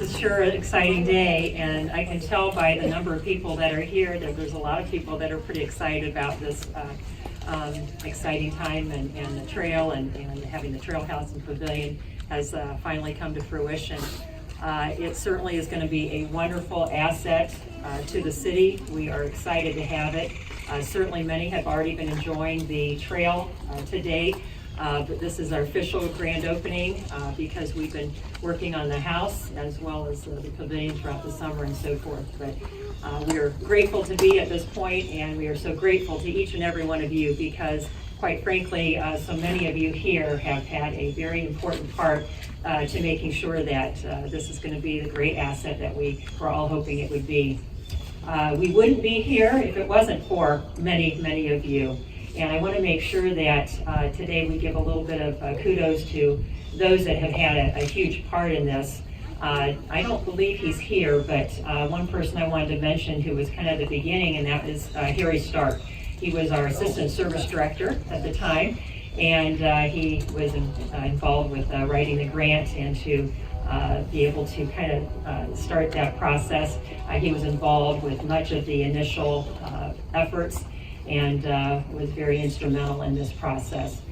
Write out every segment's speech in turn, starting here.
is sure an exciting day, and I can tell by the number of people that are here that there's a lot of people that are pretty excited about this exciting time, and the trail and having the trail house and pavilion has finally come to fruition. It certainly is going to be a wonderful asset to the city. We are excited to have it. Certainly many have already been enjoying the trail to date. But this is our official grand opening because we've been working on the house as well as the pavilion throughout the summer and so forth. But we are grateful to be at this point, and we are so grateful to each and every one of you because, quite frankly, so many of you here have had a very important part to making sure that this is going to be the great asset that we were all hoping it would be. We wouldn't be here if it wasn't for many, many of you. And I want to make sure that today we give a little bit of kudos to those that have had a huge part in this. I don't believe he's here, but one person I wanted to mention who was kind of the beginning, and that was Harry Stark. He was our assistant service director at the time, and he was involved with writing the grant and to be able to kind of start that process. He was involved with much of the initial efforts and was very instrumental in this process.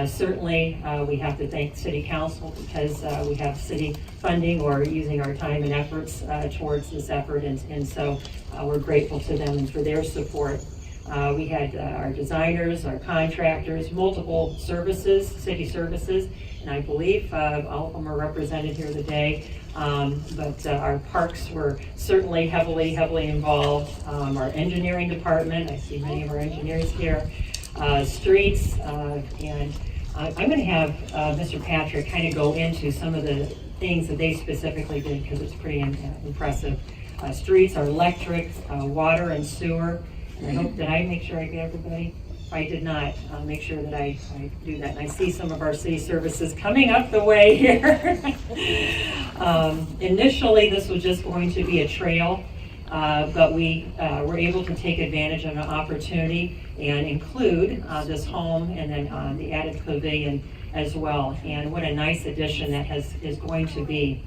Certainly, we have to thank City Council because we have city funding or using our time and efforts towards this effort, and so we're grateful to them and for their support. We had our designers, our contractors, multiple services, city services, and I believe all of them are represented here today. But our parks were certainly heavily involved. Our engineering department, I see many of our engineers here, streets, and I'm going to have Mr. Patrick kind of go into some of the things that they specifically did because it's pretty impressive. Streets, our electric, water and sewer. And I hope that I make sure I get everybody. If I did not, I'll make sure that I do that. And I see some of our city services coming up the way here. Initially, this was just going to be a trail, but we were able to take advantage of an opportunity and include this home and then the added pavilion as well. And what a nice addition that is going to be.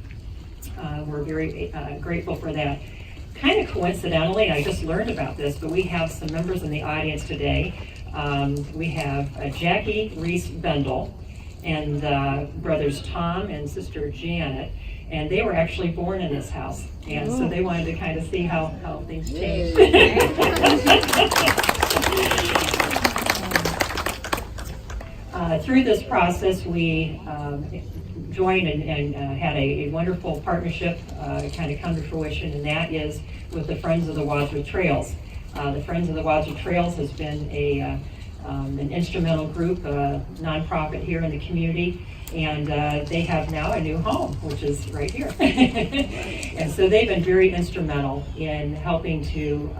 We're very grateful for that. Kind of coincidentally, I just learned about this, but we have some members in the audience today. We have Jackie Reese Bendel and brothers Tom and sister Janet, and they were actually born in this house, and so they wanted to kind of see how things changed. Through this process, we joined and had a wonderful partnership kind of come to fruition, and that is with the Friends of the Wadsworth Trails. The Friends of the Wadsworth Trails has been an instrumental group, nonprofit here in the community, and they have now a new home, which is right here. And so they've been very instrumental in helping to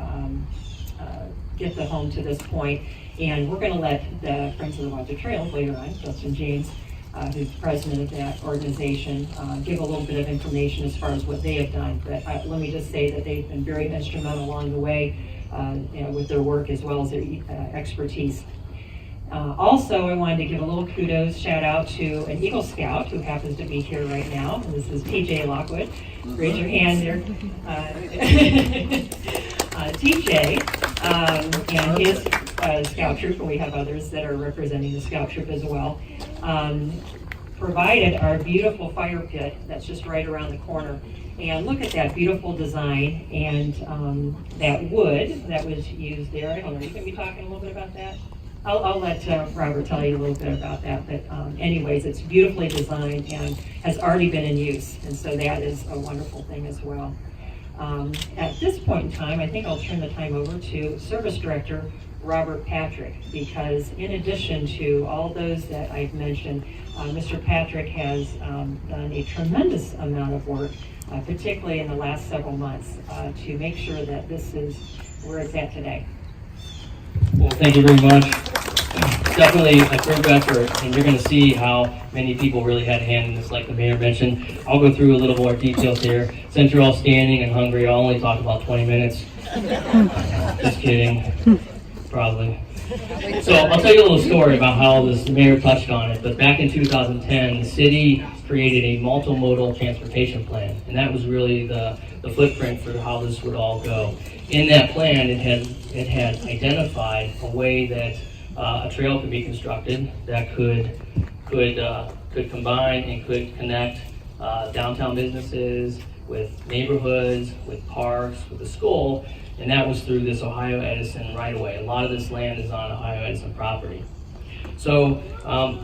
get the home to this point. And we're going to let the Friends of the Wadsworth Trails later on, Justin James, who's president of that organization, give a little bit of information as far as what they have done. But let me just say that they've been very instrumental along the way with their work as well as their expertise. Also, I wanted to give a little kudos, shout out to an Eagle Scout who happens to be here right now. And this is TJ Lockwood. Raise your hand there. TJ and his scout troop, and we have others that are representing the scout troop as well, provided our beautiful fire pit that's just right around the corner. And look at that beautiful design and that wood that was used there. I don't know, you can be talking a little bit about that? I'll let Robert tell you a little bit about that, but anyways, it's beautifully designed and has already been in use, and so that is a wonderful thing as well. At this point in time, I think I'll turn the time over to Service Director Robert Patrick, because in addition to all those that I've mentioned, Mr. Patrick has done a tremendous amount of work, particularly in the last several months, to make sure that this is where it's at today. Well, thank you very much. Definitely a group effort, and you're going to see how many people really had a hand in this, like the mayor mentioned. I'll go through a little more details here. Since you're all standing and hungry, I'll only talk about 20 minutes. Just kidding. Probably. So I'll tell you a little story about how this mayor touched on it. But back in 2010, the city created a multimodal transportation plan, and that was really the footprint for how this would all go. In that plan, it had identified a way that a trail could be constructed that could combine and could connect downtown businesses with neighborhoods, with parks, with the school, and that was through this Ohio Edison right-of-way. A lot of this land is on Ohio Edison property. So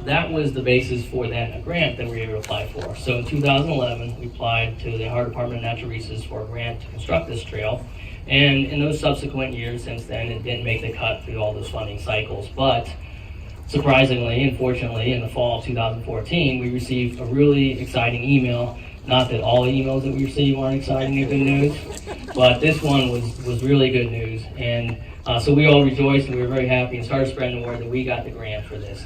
that was the basis for that grant that we were able to apply for. So in 2011, we applied to the Ohio Department of Natural Resources for a grant to construct this trail. And in those subsequent years since then, it didn't make the cut through all those funding cycles. But surprisingly, unfortunately, in the fall of 2014, we received a really exciting email. Not that all the emails that we receive aren't exciting and good news, but this one was really good news. And so we all rejoiced and we were very happy and started spreading the word that we got the grant for this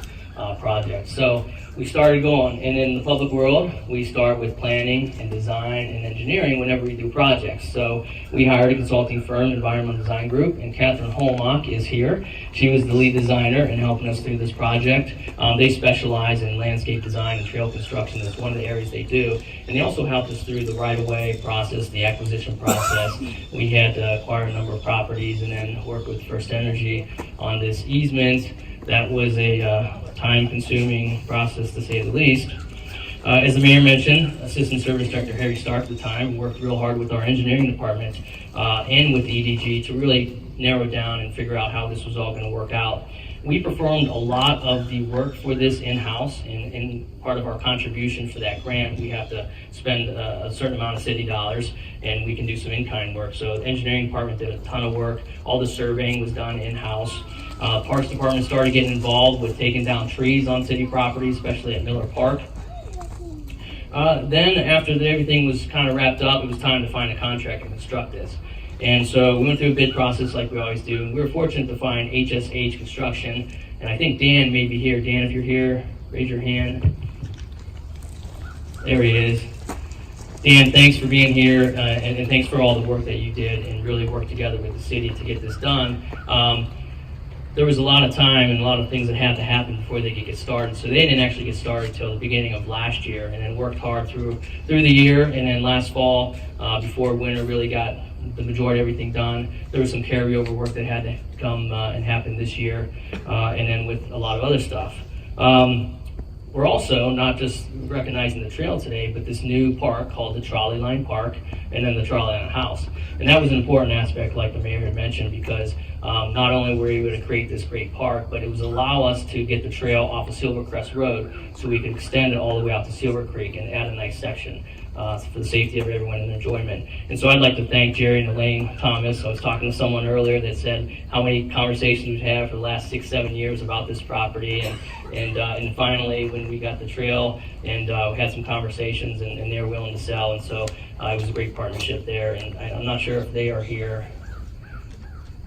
project. So we started going, and in the public world, we start with planning and design and engineering whenever we do projects. So we hired a consulting firm, Environmental Design Group, and Catherine Holmock is here. She was the lead designer in helping us through this project. They specialize in landscape design and trail construction. That's one of the areas they do. And they also helped us through the right-of-way process, the acquisition process. We had to acquire a number of properties and then work with First Energy on this easement. That was a time-consuming process, to say the least. As the mayor mentioned, Assistant Service Director Harry Stark at the time worked real hard with our engineering department and with the EDG to really narrow down and figure out how this was all going to work out. We performed a lot of the work for this in-house, and part of our contribution for that grant, we have to spend a certain amount of city dollars, and we can do some in-kind work. So the engineering department did a ton of work. All the surveying was done in-house. Parks department started getting involved with taking down trees on city property, especially at Miller Park. Then after everything was kind of wrapped up, it was time to find a contractor to construct this. And so we went through a bid process like we always do. And we were fortunate to find HSH Construction. And I think Dan may be here. Dan, if you're here, raise your hand. There he is. Dan, thanks for being here, and thanks for all the work that you did and really worked together with the city to get this done. There was a lot of time and a lot of things that had to happen before they could get started. So they didn't actually get started until the beginning of last year, and then worked hard through the year. And then last fall, before winter really got the majority of everything done, there was some carryover work that had to come and happen this year, and then with a lot of other stuff. We're also not just recognizing the trail today, but this new park called the Trolley Line Park, and then the Trolley Line House. And that was an important aspect, like the mayor had mentioned, because not only were we able to create this great park, but it was allow us to get the trail off of Silvercreek Road so we could extend it all the way out to Silvercreek and add a nice section for the safety of everyone and enjoyment. And so I'd like to thank Jerry and Elaine Thomas. I was talking to someone earlier that said how many conversations we've had for the last 6-7 years about this property, and finally when we got the trail and we had some conversations and they were willing to sell, and so it was a great partnership there. And I'm not sure if they are here.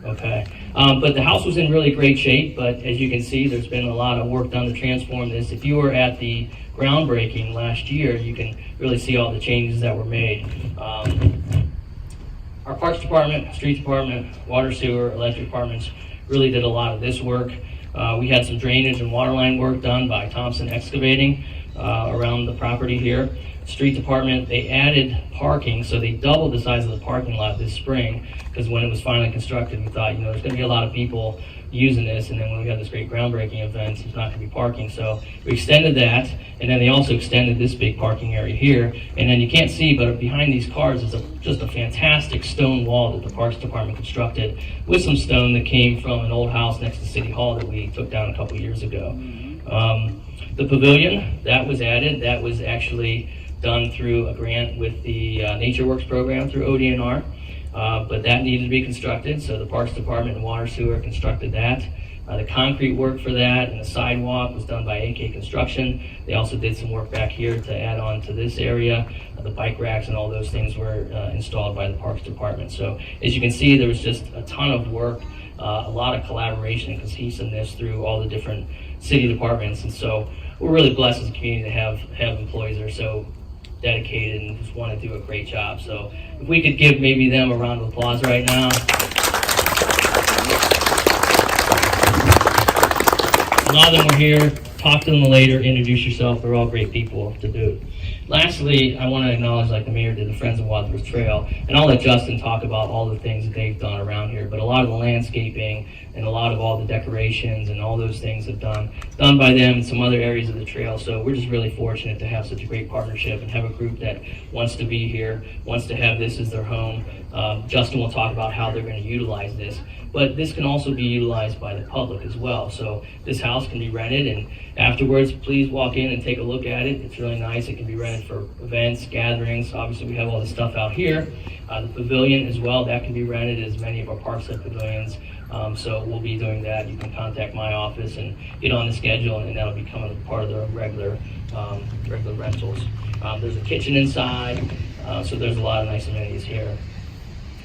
Okay, but the house was in really great shape, but as you can see, there's been a lot of work done to transform this. If you were at the groundbreaking last year, you can really see all the changes that were made. Our Parks Department, Street Department, Water, Sewer, Electric Departments really did a lot of this work. We had some drainage and water line work done by Thompson Excavating around the property here. Street Department, they added parking, so they doubled the size of the parking lot this spring, because when it was finally constructed, we thought, there's going to be a lot of people using this, and then when we had this great groundbreaking event, there's not going to be parking. So we extended that, and then they also extended this big parking area here. And then you can't see, but behind these cars is just a fantastic stone wall that the Parks Department constructed with some stone that came from an old house next to City Hall that we took down a couple years ago. The pavilion, that was added. That was actually done through a grant with the Nature Works program through ODNR. But that needed to be constructed, so the Parks Department and Water Sewer constructed that. The concrete work for that and the sidewalk was done by AK Construction. They also did some work back here to add on to this area. The bike racks and all those things were installed by the Parks Department. So as you can see, there was just a ton of work, a lot of collaboration and cohesiveness through all the different city departments. And so we're really blessed as a community to have employees that are so dedicated and just want to do a great job. So if we could give maybe them a round of applause right now. A lot of them were here. Talk to them later. Introduce yourself. They're all great people to boot. Lastly, I want to acknowledge, like the mayor did, the Friends of Wadsworth Trail, and I'll let Justin talk about all the things that they've done around here, but a lot of the landscaping and a lot of all the decorations and all those things have done by them in some other areas of the trail. So we're just really fortunate to have such a great partnership and have a group that wants to be here, wants to have this as their home. Justin will talk about how they're going to utilize this, but this can also be utilized by the public as well. So this house can be rented, and afterwards, please walk in and take a look at it. It's really nice. It can be rented for events, gatherings. Obviously, we have all the stuff out here. The pavilion as well, that can be rented, as many of our parks have pavilions. So we'll be doing that. You can contact my office and get on the schedule, and that'll become a part of the regular rentals. There's a kitchen inside, so there's a lot of nice amenities here.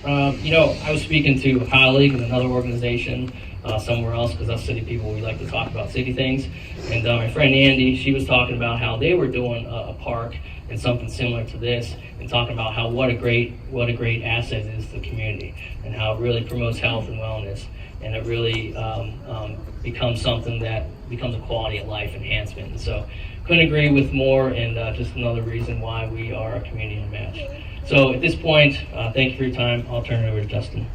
I was speaking to a colleague in another organization somewhere else, because us city people, we like to talk about city things. And my friend Andy, she was talking about how they were doing a park and something similar to this, and talking about how what a great asset it is to the community, and how it really promotes health and wellness, and it really becomes something that becomes a quality of life enhancement. And so couldn't agree with more, and just another reason why we are a community unmatched. So at this point, thank you for your time. I'll turn it over to Justin.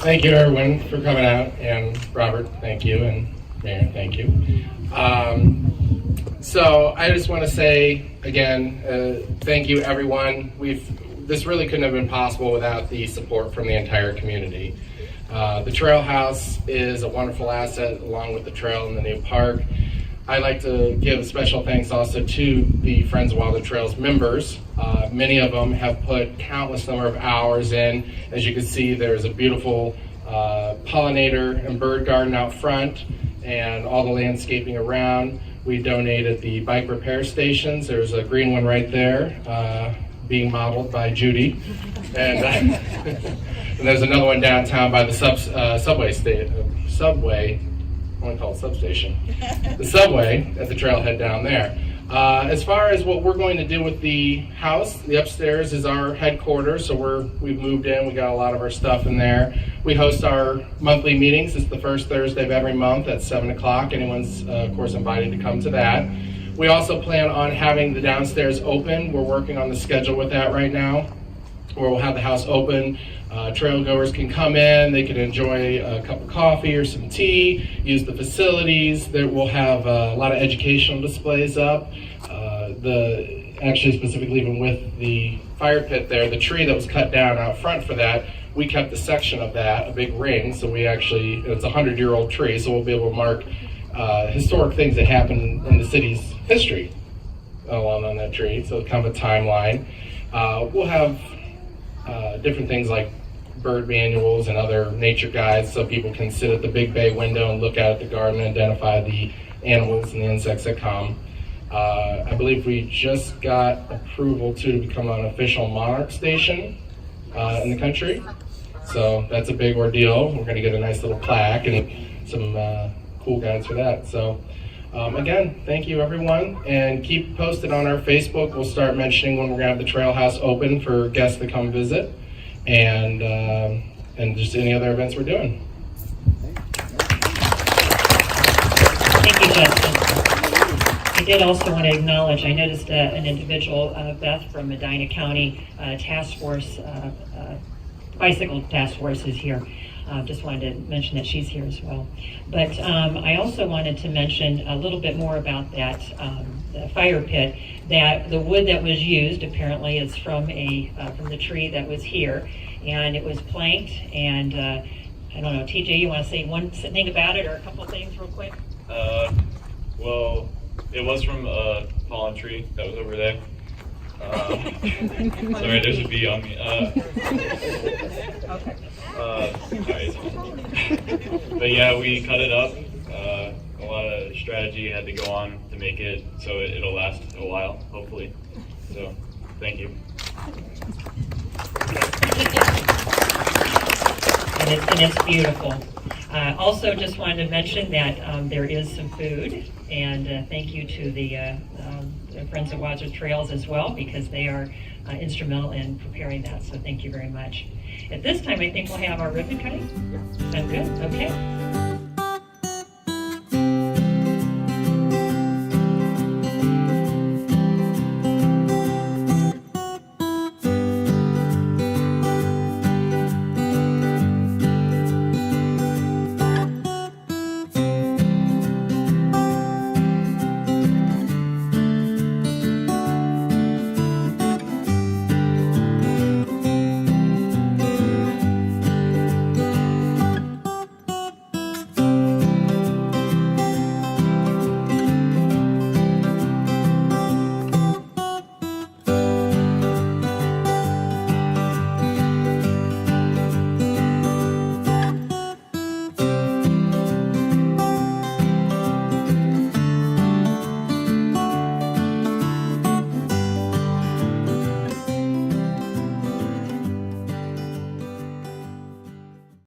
Thank you, everyone, for coming out, and Robert, thank you, and Mayor, thank you. So I just want to say again, thank you, everyone. This really couldn't have been possible without the support from the entire community. The Trail House is a wonderful asset, along with the trail and the new park. I'd like to give special thanks also to the Friends of Wadsworth Trails members. Many of them have put countless number of hours in. As you can see, there's a beautiful pollinator and bird garden out front, and all the landscaping around. We donated the bike repair stations. There's a green one right there, being modeled by Judy. And, and there's another one downtown by the subway, I want to call it substation. The subway at the trailhead down there. As far as what we're going to do with the house, the upstairs is our headquarters, so we've moved in, we got a lot of our stuff in there. We host our monthly meetings. It's the first Thursday of every month at 7 o'clock. Anyone's, of course, invited to come to that. We also plan on having the downstairs open. We're working on the schedule with that right now, where we'll have the house open. Trail goers can come in, they can enjoy a cup of coffee or some tea, use the facilities. We'll have a lot of educational displays up. Actually, specifically even with the fire pit there, the tree that was cut down out front for that, we kept a section of that, a big ring, so it's a 100-year-old tree, so we'll be able to mark historic things that happened in the city's history along on that tree, so kind of a timeline. We'll have different things like bird manuals and other nature guides, so people can sit at the big bay window and look out at the garden and identify the animals and the insects that come. I believe we just got approval to become an official monarch station in the country, so that's a big ordeal. We're going to get a nice little plaque and some cool guides for that. So again, thank you, everyone, and keep posted on our Facebook. We'll start mentioning when we're going to have the Trail House open for guests to come visit, and just any other events we're doing. Thank you, Justin. I did also want to acknowledge, I noticed an individual, Beth from Medina County Task Force, Bicycle Task Force is here. Just wanted to mention that she's here as well. But I also wanted to mention a little bit more about that the fire pit. That the wood that was used apparently is from the tree that was here, and it was planked. And I don't know, TJ, you want to say one thing about it or a couple of things real quick? Well, it was from a fallen tree that was over there. Sorry, there's a bee on me. But yeah, we cut it up. A lot of strategy had to go on to make it so it'll last a while, hopefully. So, thank you. And it's beautiful. Also, just wanted to mention that there is some food, and thank you to the Friends of Wadsworth Trails as well, because they are instrumental in preparing that, so thank you very much. At this time, I think we'll have our ribbon cutting. Sound good? Okay.